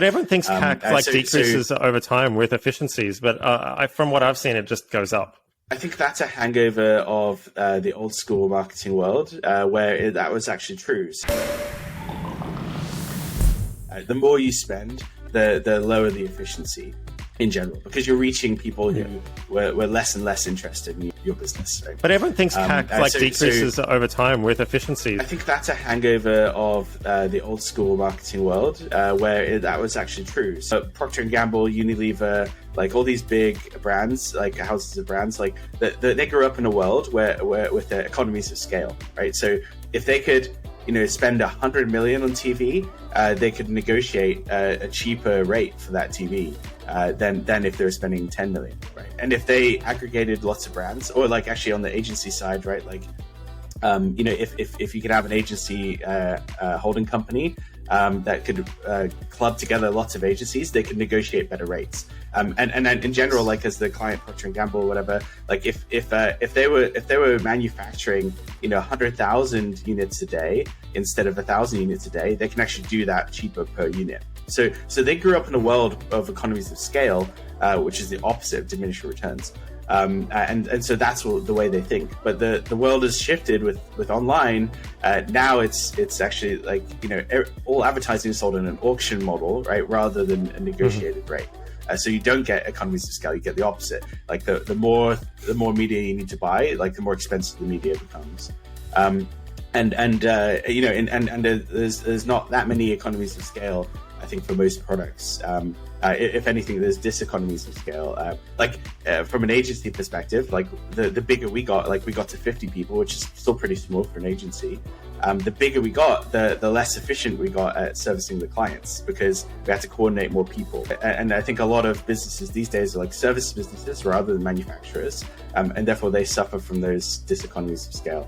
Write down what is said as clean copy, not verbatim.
But everyone thinks CAC decreases over time with efficiencies, but from what I've seen, it just goes up. I think that's a hangover of the old school marketing world, where that was actually true. The more you spend, the lower the efficiency in general, because you're reaching people who were less and less interested in your business. Right? But everyone thinks CAC decreases over time with efficiencies. I think that's a hangover of the old school marketing world, where that was actually true. So Procter & Gamble, Unilever, like all these big brands, like houses of brands, like they grew up in a world where with the economies of scale, right? So if they could, spend 100 million on TV, they could negotiate a cheaper rate for that TV than if they were spending 10 million, right? And if they aggregated lots of brands, or like actually on the agency side, right? Like, if you could have an agency holding company that could club together lots of agencies, they could negotiate better rates. And in general, like as the client, Procter & Gamble or whatever, like if they were manufacturing 100,000 units a day instead of 1,000 units a day, they can actually do that cheaper per unit. So they grew up in a world of economies of scale, which is the opposite of diminishing returns. And so that's the way they think. But the world has shifted with online. Now it's actually like, all advertising is sold in an auction model, right? Rather than a negotiated rate. So you don't get economies of scale, you get the opposite. Like the more media you need to buy, like the more expensive the media becomes. There's not that many economies of scale, I think, for most products. If anything, there's diseconomies of scale. From an agency perspective, like the bigger we got, like we got to 50 people, which is still pretty small for an agency. The bigger we got, the less efficient we got at servicing the clients, because we had to coordinate more people. And I think a lot of businesses these days are like service businesses rather than manufacturers, and therefore they suffer from those diseconomies of scale.